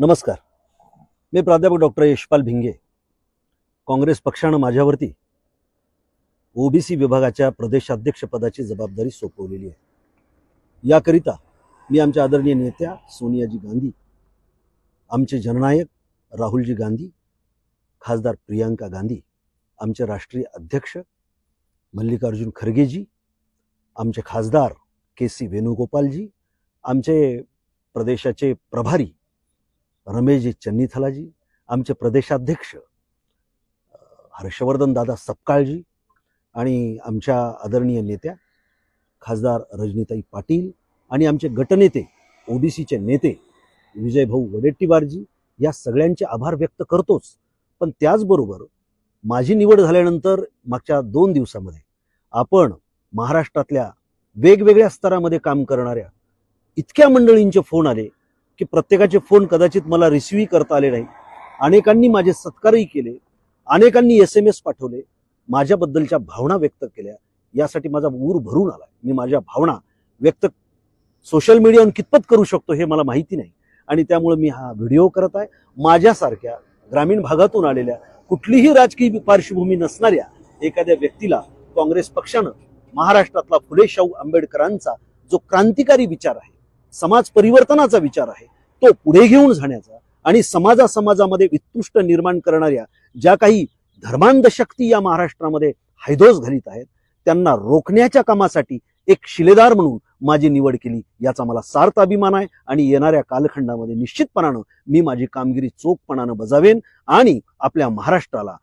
नमस्कार. मी प्राध्यापक डॉक्टर यशपाल भिंगे. काँग्रेस पक्षानं माझ्यावरती ओबीसी विभागाच्या प्रदेशाध्यक्षपदाची जबाबदारी सोपवलेली आहे. याकरिता मी आमच्या आदरणीय नेत्या सोनियाजी गांधी, आमचे जननायक राहुलजी गांधी, खासदार प्रियंका गांधी, आमचे राष्ट्रीय अध्यक्ष मल्लिकार्जुन खरगेजी, आमचे खासदार के.सी. वेणुगोपालजी, आमचे प्रदेशाचे प्रभारी रमेशजी चन्नीथलाजी, आमचे प्रदेशाध्यक्ष हर्षवर्धन दादा सपकाळजी आणि आमच्या आदरणीय नेत्या खासदार रजनीताई पाटील आणि आमचे गटनेते ओबीसीचे नेते विजयभाऊ वडेट्टीवारजी, या सगळ्यांचे आभार व्यक्त करतोच. पण त्याचबरोबर माझी निवड झाल्यानंतर मागच्या 2 दिवसामध्ये आपण महाराष्ट्रातल्या वेगवेगळ्या स्तरामध्ये काम करणाऱ्या इतक्या मंडळींचे फोन आले की प्रत्येकाचे फोन कदाचित मला रिसिव्ह करता आले नाही. अनेकांनी माझे सत्कारही केले, अनेकांनी SMS पाठवले, माझ्याबद्दलच्या भावना व्यक्त केल्या. यासाठी माझा ऊर भरून आला. मी माझ्या भावना व्यक्त सोशल मीडियावर कितपत करू शकतो हे मला माहिती नाही आणि त्यामुळे मी हा व्हिडिओ करत आहे. माझ्यासारख्या ग्रामीण भागातून आलेल्या कुठलीही राजकीय पार्श्वभूमी नसणाऱ्या एखाद्या व्यक्तीला काँग्रेस पक्षानं महाराष्ट्रातला फुले शाहू आंबेडकरांचा जो क्रांतिकारी विचार आहे, समाज परिवर्तनाचा विचार आहे, तो पुढे घेऊन जाण्याचा आणि समाजामध्ये उत्कृष्ट निर्माण करणाऱ्या ज्या काही धर्मांध शक्ती या महाराष्ट्रामध्ये हैदोस घालीत आहेत त्यांना रोखण्याच्या कामासाठी एक शिलेदार म्हणून माझी निवड केली. याचा मला सार्थ अभिमान आहे आणि येणाऱ्या कालखंडामध्ये निश्चितपणानं मी माझी कामगिरी चोखपणानं बजावेन आणि आपल्या महाराष्ट्राला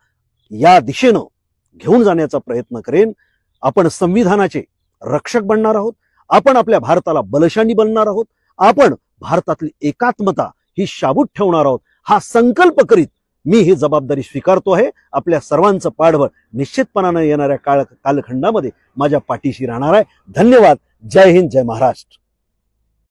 या दिशेनं घेऊन जाण्याचा प्रयत्न करेन. आपण संविधानाचे रक्षक बनणार आहोत, आपण आपल्या भारताला बलशाली बनणार आहोत, आपण भारतातली एकात्मता ही शाबूत ठेवणार आहोत. हा संकल्प करीत मी ही जबाबदारी स्वीकारतो आहे. आपल्या सर्वांचं पाठबळ निश्चितपणानं येणाऱ्या कालखंडामध्ये माझ्या पाठीशी राहणार आहे. धन्यवाद. जय हिंद, जय महाराष्ट्र.